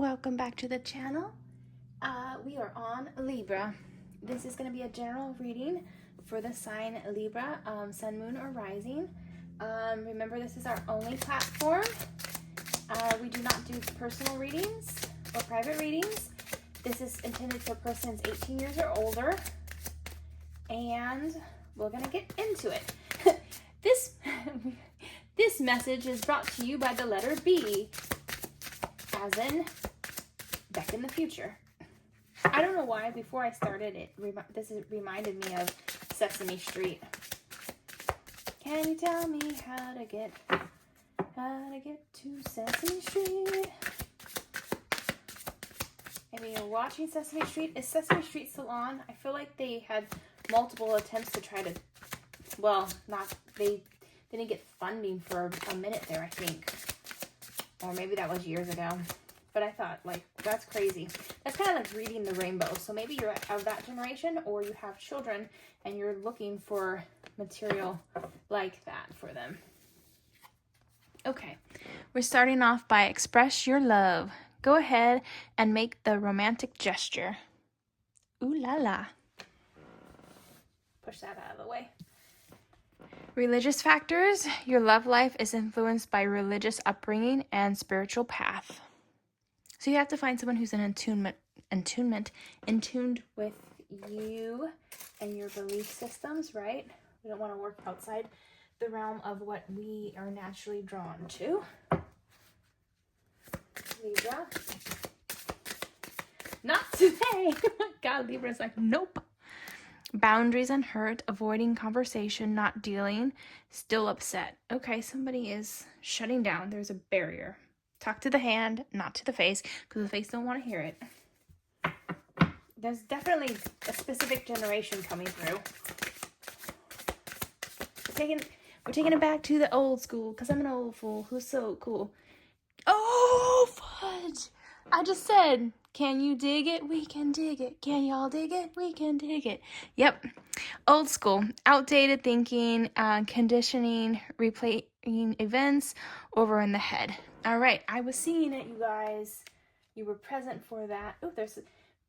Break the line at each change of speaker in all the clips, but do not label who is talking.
Welcome back to the channel. We are on Libra. This is going to be a general reading for the sign Libra, sun, moon, or rising. Remember, this is our only platform. We do not do personal readings or private readings. This is intended for persons 18 years or older. And we're going to get into it. This message is brought to you by the letter B, as in back in the future. I don't know why, before I started it, this reminded me of Sesame Street. Can you tell me how to get to Sesame Street? Maybe you're watching Sesame Street. Is Sesame Street still on? I feel like they had multiple attempts to try to, they didn't get funding for a minute there, I think. Or maybe that was years ago. But I thought, like, that's crazy. That's kind of like reading the rainbow. So maybe you're of that generation, or you have children and you're looking for material like that for them. Okay, we're starting off by express your love. Go ahead and make the romantic gesture. Ooh la la. Push that out of the way. Religious factors. Your love life is influenced by religious upbringing and spiritual path. So you have to find someone who's in tuned with you and your belief systems, right? We don't want to work outside the realm of what we are naturally drawn to. Libra. Not today. Oh my God, Libra's like, nope. Boundaries and hurt, avoiding conversation, not dealing, still upset. Okay, somebody is shutting down. There's a barrier. Talk to the hand, not to the face, because the face don't want to hear it. There's definitely a specific generation coming through. We're taking it back to the old school, because I'm an old fool who's so cool. Oh, fudge! I just said, can you dig it? We can dig it. Can y'all dig it? We can dig it. Yep. Old school. Outdated thinking, conditioning, replaying events over in the head. All right. I was seeing it, you guys. You were present for that. Oh, there's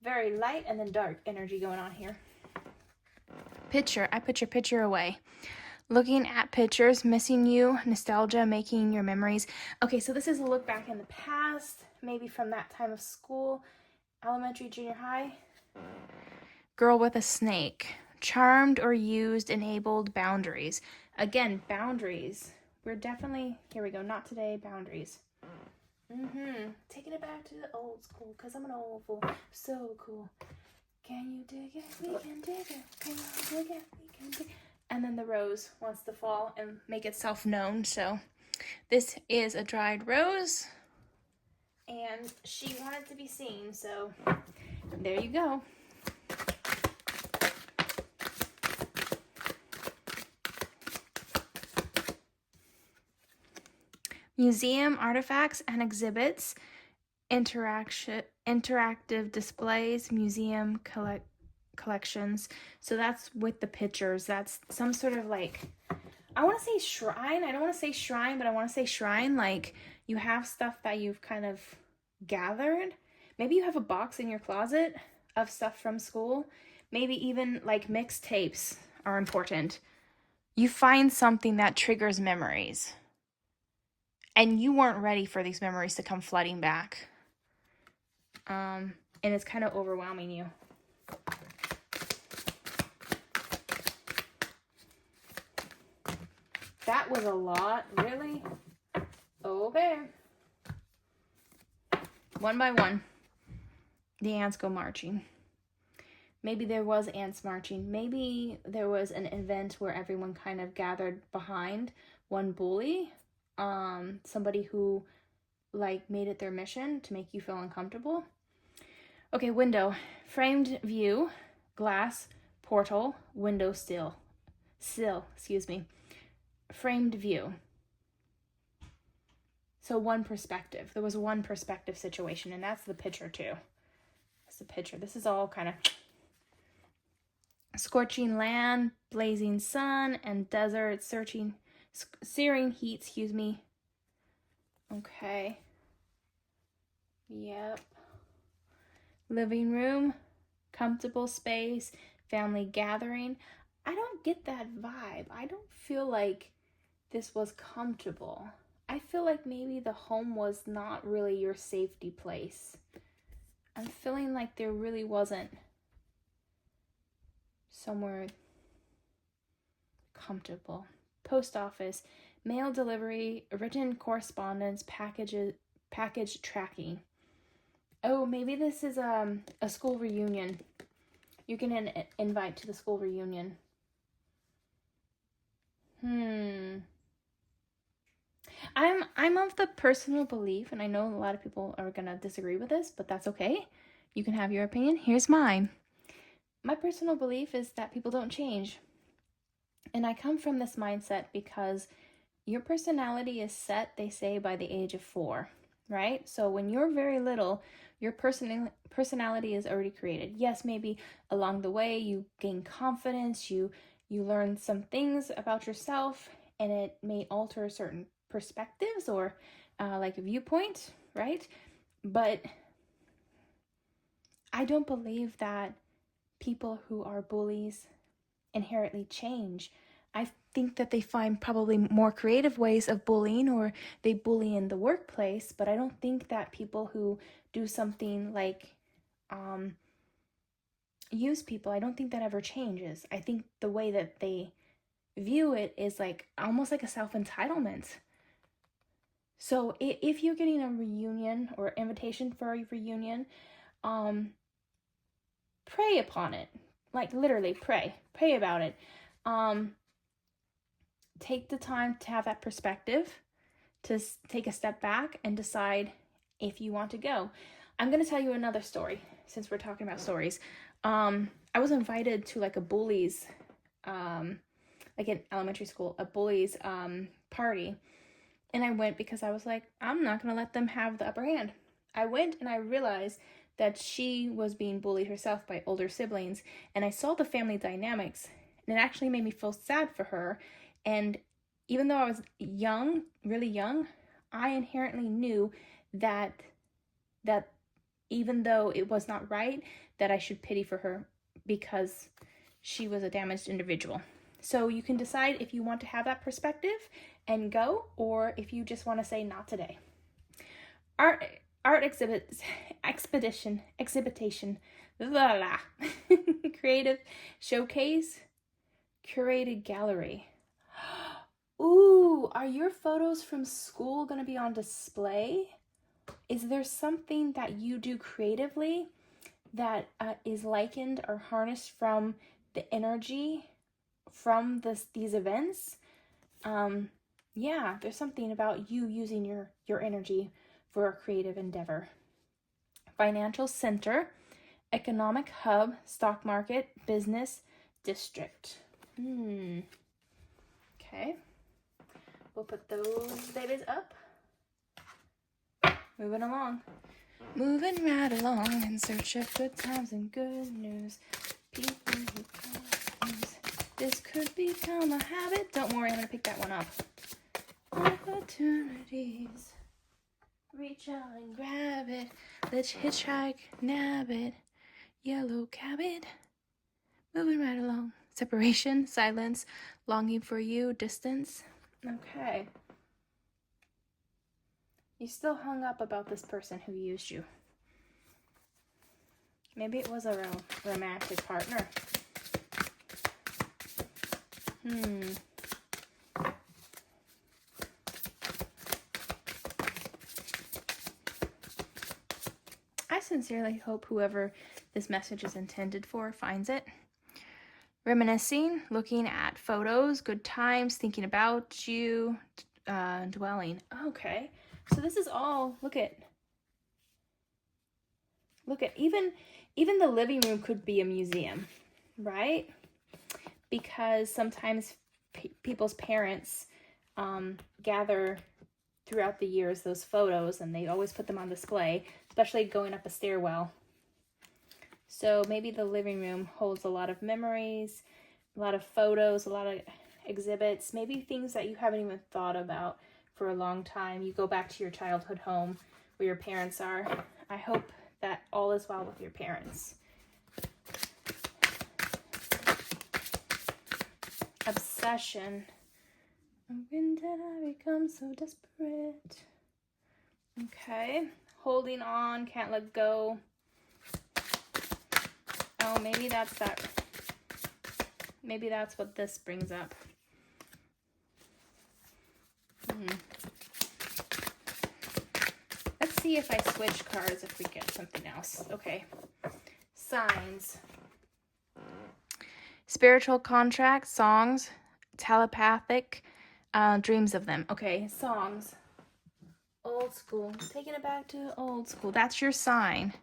very light and then dark energy going on here. Picture. I put your picture away. Looking at pictures, missing you, nostalgia, making your memories. Okay, so this is a look back in the past, maybe from that time of school, elementary, junior high. Girl with a snake. Charmed or used, enabled, boundaries. Again, boundaries. We're definitely, here we go, not today, boundaries. Taking it back to the old school, because I'm an old fool. So cool. Can you dig it? We can dig it. Can you dig it? We can dig it. And then the rose wants to fall and make itself known. So this is a dried rose. And she wanted to be seen. So there you go. Museum artifacts and exhibits. Interactive displays. Museum collections. So that's with the pictures. That's some sort of like, I want to say shrine. I don't want to say shrine, but I want to say shrine. Like you have stuff that you've kind of gathered. Maybe you have a box in your closet of stuff from school. Maybe even like mixtapes are important. You find something that triggers memories. And you weren't ready for these memories to come flooding back. And it's kind of overwhelming you. That was a lot, really? Okay. One by one, the ants go marching. Maybe there was ants marching. Maybe there was an event where everyone kind of gathered behind one bully. Somebody who like made it their mission to make you feel uncomfortable. Okay, window. Framed view, glass, portal, window sill, excuse me. Framed view. So one perspective. There was one perspective situation, and that's the picture too. That's the picture. This is all kind of scorching land, blazing sun, and desert, searing heat, excuse me. Okay. Yep. Living room, comfortable space, family gathering. I don't get that vibe. I don't feel like this was comfortable. I feel like maybe the home was not really your safety place. I'm feeling like there really wasn't somewhere comfortable. Post office, mail delivery, written correspondence, package tracking. Oh, maybe this is a school reunion. You can invite to the school reunion. I'm of the personal belief, and I know a lot of people are gonna disagree with this, but that's okay. You can have your opinion. Here's mine. My personal belief is that people don't change. And I come from this mindset because your personality is set, they say, by the age of 4, right? So when you're very little, your personality is already created. Yes, maybe along the way you gain confidence, you learn some things about yourself, and it may alter certain perspectives or like a viewpoint, right? But I don't believe that people who are bullies inherently change. I think that they find probably more creative ways of bullying, or they bully in the workplace, but I don't think that people who do something like use people, I don't think that ever changes. I think the way that they view it is like almost like a self-entitlement. So if you're getting a reunion or invitation for a reunion, pray upon it. Like literally pray about it. Take the time to have that perspective, to take a step back and decide if you want to go. I'm going to tell you another story since we're talking about stories. I was invited to like a bullies, like in elementary school, a bullies party. And I went because I was like, I'm not going to let them have the upper hand. I went and I realized that she was being bullied herself by older siblings. And I saw the family dynamics. And it actually made me feel sad for her. And even though I was young, really young, I inherently knew that even though it was not right, that I should pity for her because she was a damaged individual. So you can decide if you want to have that perspective and go, or if you just want to say not today. Art exhibition, creative showcase, curated gallery. Ooh, are your photos from school going to be on display? Is there something that you do creatively that is likened or harnessed from the energy from these events? Yeah, there's something about you using your energy for a creative endeavor. Financial center, economic hub, stock market, business district. Okay. We'll put those babies up. Moving along. Moving right along in search of good times and good news. People who cause. This could become a habit. Don't worry, I'm going to pick that one up. Opportunities. Reach out and grab it. Let's hitchhike, nab it. Yellow cab it. Moving right along. Separation, silence, longing for you, distance. Okay. You still hung up about this person who used you. Maybe it was a romantic partner. I sincerely hope whoever this message is intended for finds it. Reminiscing, looking at photos, good times, thinking about you, dwelling. Okay, so this is all, look at, even the living room could be a museum, right? Because sometimes people's parents gather throughout the years those photos, and they always put them on display, especially going up a stairwell. So maybe the living room holds a lot of memories, a lot of photos, a lot of exhibits, maybe things that you haven't even thought about for a long time. You go back to your childhood home where your parents are. I hope that all is well with your parents. Obsession. When did I become so desperate? Okay. Holding on, can't let go. Oh, maybe that's that. Maybe that's what this brings up. Let's see if I switch cards if we get something else. Okay. Signs. Spiritual contract, songs, telepathic, dreams of them. Okay, songs. Old school. Taking it back to old school. That's your sign.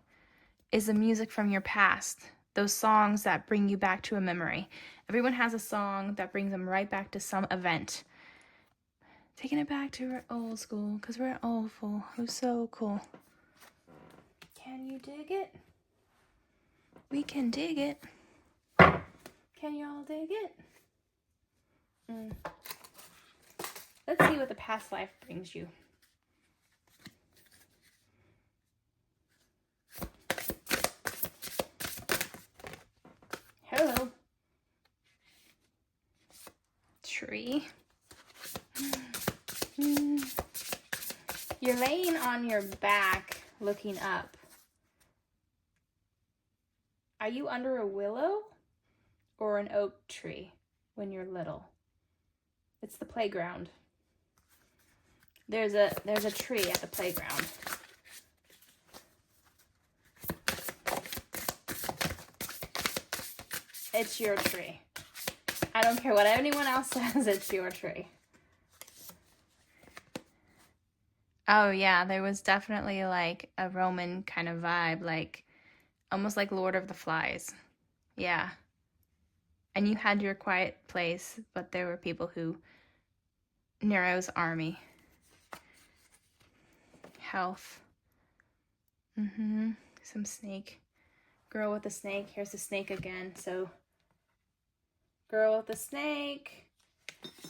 Is the music from your past. Those songs that bring you back to a memory. Everyone has a song that brings them right back to some event. Taking it back to old school, because we're old fool. Who's so cool. Can you dig it? We can dig it. Can y'all dig it? Let's see what the past life brings you. Hello. Tree. You're laying on your back looking up. Are you under a willow or an oak tree when you're little? It's the playground. There's a tree at the playground. It's your tree. I don't care what anyone else says, it's your tree. Oh yeah, there was definitely like a Roman kind of vibe, like almost like Lord of the Flies. Yeah. And you had your quiet place, but there were people who... Nero's army. Health. Some snake. Girl with the snake. Here's the snake again. So, girl with the snake.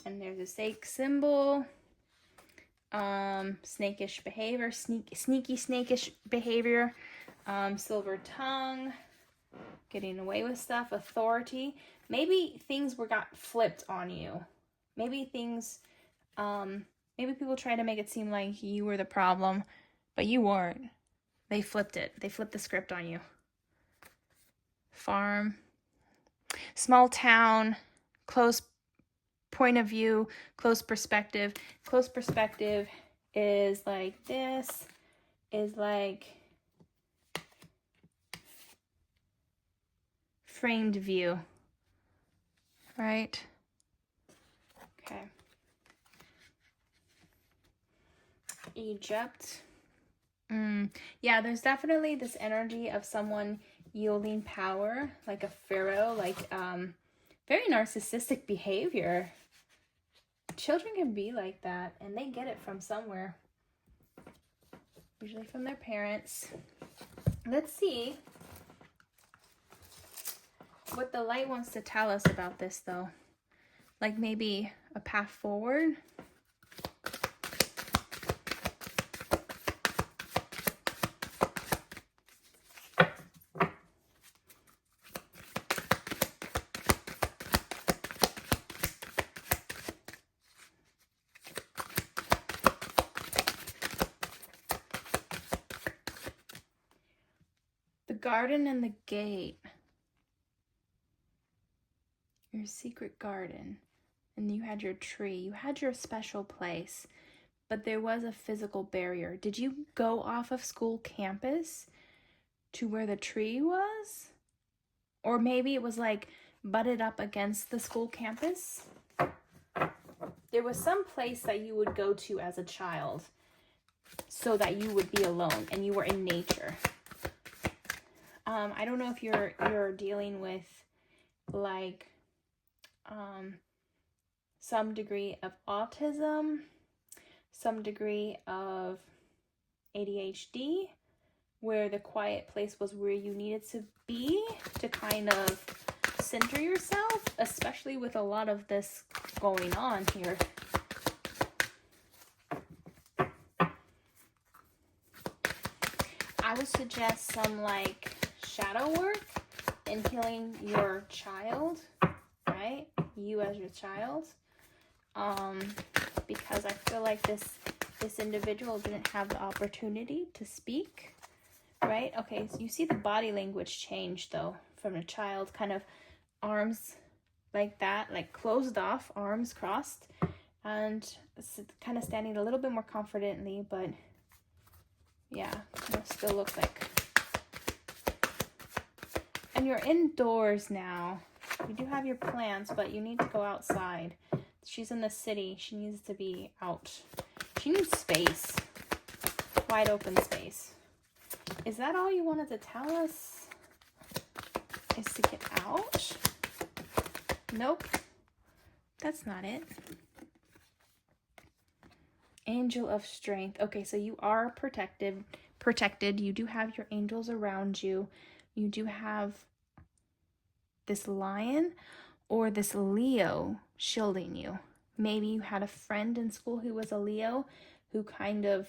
And there's a snake symbol. Snakish behavior. Sneaky snakish behavior. Silver tongue. Getting away with stuff. Authority. Maybe things got flipped on you. Maybe things... maybe people try to make it seem like you were the problem, but you weren't. They flipped it. They flipped the script on you. Farm. Small town. Close point of view. Close perspective. Close perspective is like this. Is like framed view. Right? Okay. Egypt. Yeah, there's definitely this energy of someone yielding power, like a pharaoh, like very narcissistic behavior. Children can be like that, and they get it from somewhere. Usually from their parents. Let's see what the light wants to tell us about this, though. Like maybe a path forward. Garden and the gate. Your secret garden. And you had your tree. You had your special place. But there was a physical barrier. Did you go off of school campus to where the tree was? Or maybe it was like butted up against the school campus? There was some place that you would go to as a child so that you would be alone and you were in nature. I don't know if you're dealing with like some degree of autism, some degree of ADHD, where the quiet place was where you needed to be to kind of center yourself, especially with a lot of this going on here. I was suggest some like shadow work and healing your child, right? You as your child. Because I feel like this individual didn't have the opportunity to speak, right? Okay, so you see the body language change though from a child, kind of arms like that, like closed off, arms crossed, and kind of standing a little bit more confidently, but yeah, it still looks like. And you're indoors now. You do have your plants, but you need to go outside. She's in the city. She needs to be out. She needs space. Wide open space. Is that all you wanted to tell us? Is to get out? Nope. That's not it. Angel of strength. Okay, so you are protected. You do have your angels around you. You do have this lion or this Leo shielding you. Maybe you had a friend in school who was a Leo who kind of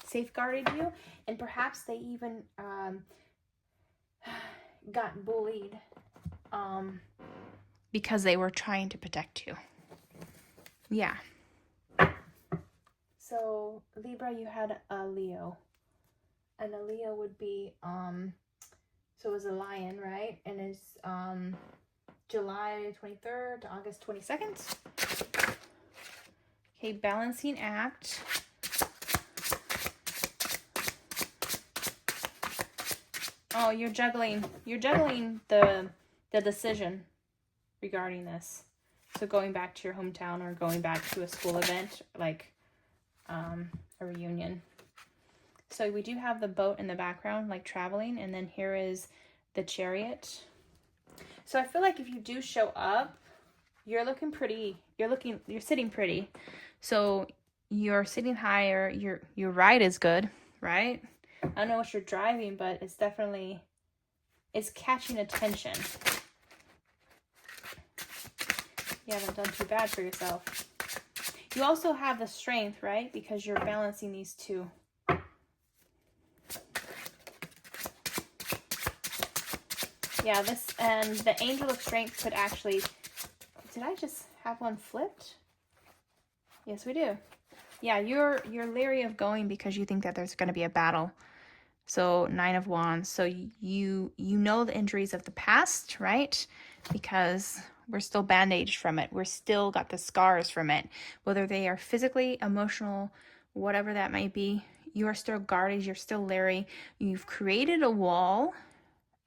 safeguarded you, and perhaps they even got bullied because they were trying to protect you. Yeah. So Libra, you had a Leo, and a Leo would be so it was a lion, right? And it's July 23rd to August 22nd. Okay, balancing act. Oh, you're juggling the decision regarding this. So going back to your hometown or going back to a school event, like a reunion. So we do have the boat in the background, like traveling, and then here is the chariot. So I feel like if you do show up, you're looking pretty. You're sitting pretty. So you're sitting higher. Your ride is good, right? I don't know what you're driving, but it's definitely catching attention. You haven't done too bad for yourself. You also have the strength, right? Because you're balancing these two. Yeah, this and the angel of strength could actually. Did I just have one flipped? Yes, we do. Yeah, you're leery of going because you think that there's going to be a battle. So 9 of Wands. So you know the injuries of the past, right? Because we're still bandaged from it. We're still got the scars from it. Whether they are physically, emotional, whatever that might be, you are still guarded. You're still leery. You've created a wall,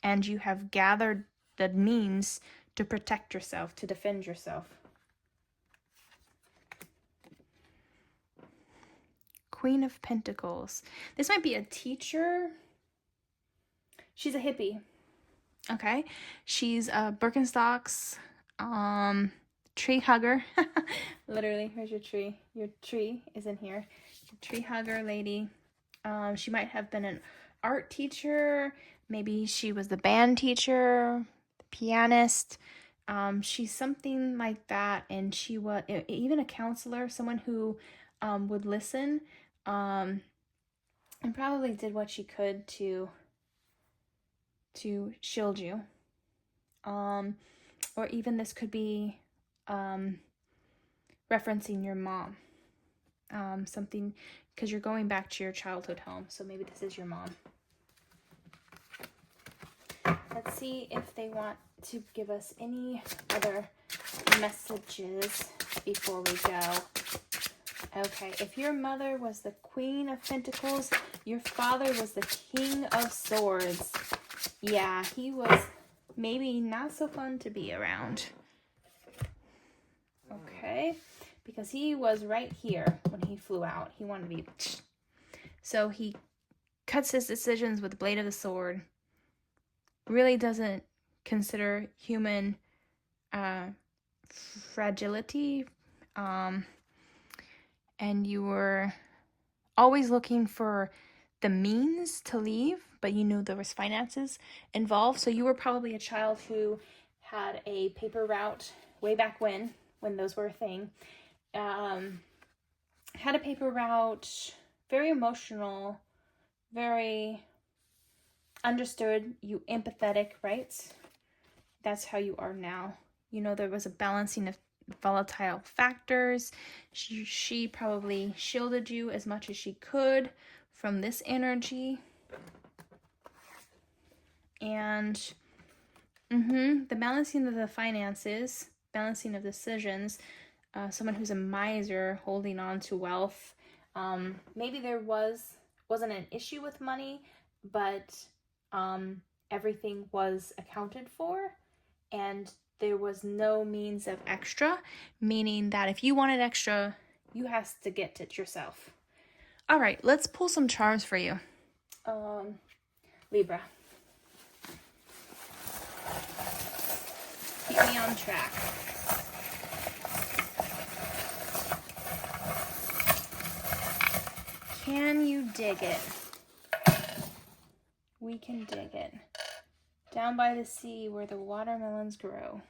and you have gathered the means to protect yourself, to defend yourself. Queen of Pentacles. This might be a teacher. She's a hippie. Okay. She's a Birkenstocks, tree hugger. Literally, here's your tree. Your tree is in here. Tree hugger lady. She might have been an art teacher. Maybe she was the band teacher, the pianist. She's something like that. And she was even a counselor, someone who would listen and probably did what she could to shield you. Or even this could be referencing your mom. Something, because you're going back to your childhood home. So maybe this is your mom. Let's see if they want to give us any other messages before we go. Okay, if your mother was the Queen of Pentacles, your father was the King of Swords. Yeah, he was maybe not so fun to be around. Okay, because he was right here when he flew out. He wanted to be... So he cuts his decisions with the blade of the sword. Really doesn't consider human fragility. And you were always looking for the means to leave, but you knew there was finances involved. So you were probably a child who had a paper route way back when those were a thing. Had a paper route, very emotional, very understood, you empathetic, right? That's how you are now. You know, there was a balancing of volatile factors. She probably shielded you as much as she could from this energy. And the balancing of the finances, balancing of decisions, someone who's a miser holding on to wealth. Maybe there wasn't an issue with money, but everything was accounted for, and there was no means of extra, meaning that if you wanted extra, you has to get it yourself. All right, let's pull some charms for you. Libra. Keep me on track. Can you dig it? We can dig it. Down by the sea where the watermelons grow.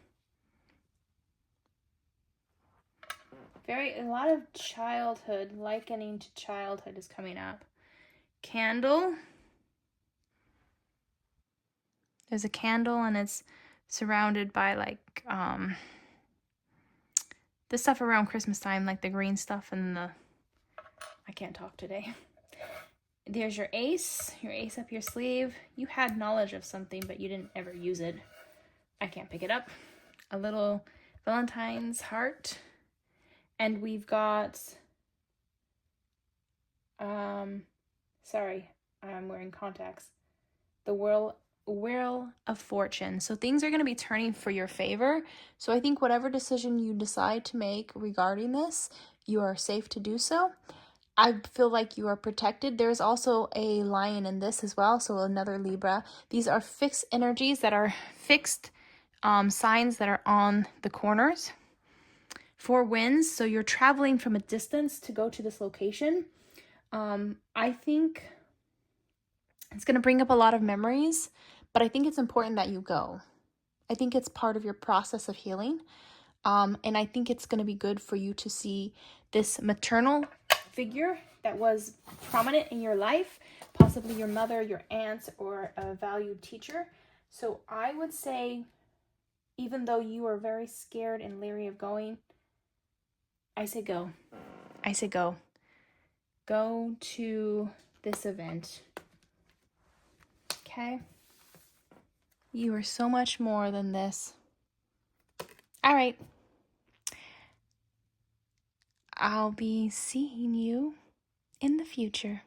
A lot of childhood, likening to childhood is coming up. Candle. There's a candle and it's surrounded by like the stuff around Christmas time, like the green stuff and I can't talk today. There's your ace up your sleeve. You had knowledge of something, but you didn't ever use it. I can't pick it up. A little Valentine's heart. And we've got, sorry, I'm wearing contacts. The Wheel of Fortune. So things are going to be turning for your favor. So I think whatever decision you decide to make regarding this, you are safe to do so. I feel like you are protected. There's also a lion in this as well, so another Libra. These are fixed energies that are fixed signs that are on the corners. 4 winds, so you're traveling from a distance to go to this location. I think it's going to bring up a lot of memories, but I think it's important that you go. I think it's part of your process of healing, and I think it's going to be good for you to see this maternal figure that was prominent in your life, possibly your mother, your aunt, or a valued teacher. So I would say, even though you are very scared and leery of going, I say go. I say go. Go to this event. Okay? You are so much more than this. All right. I'll be seeing you in the future.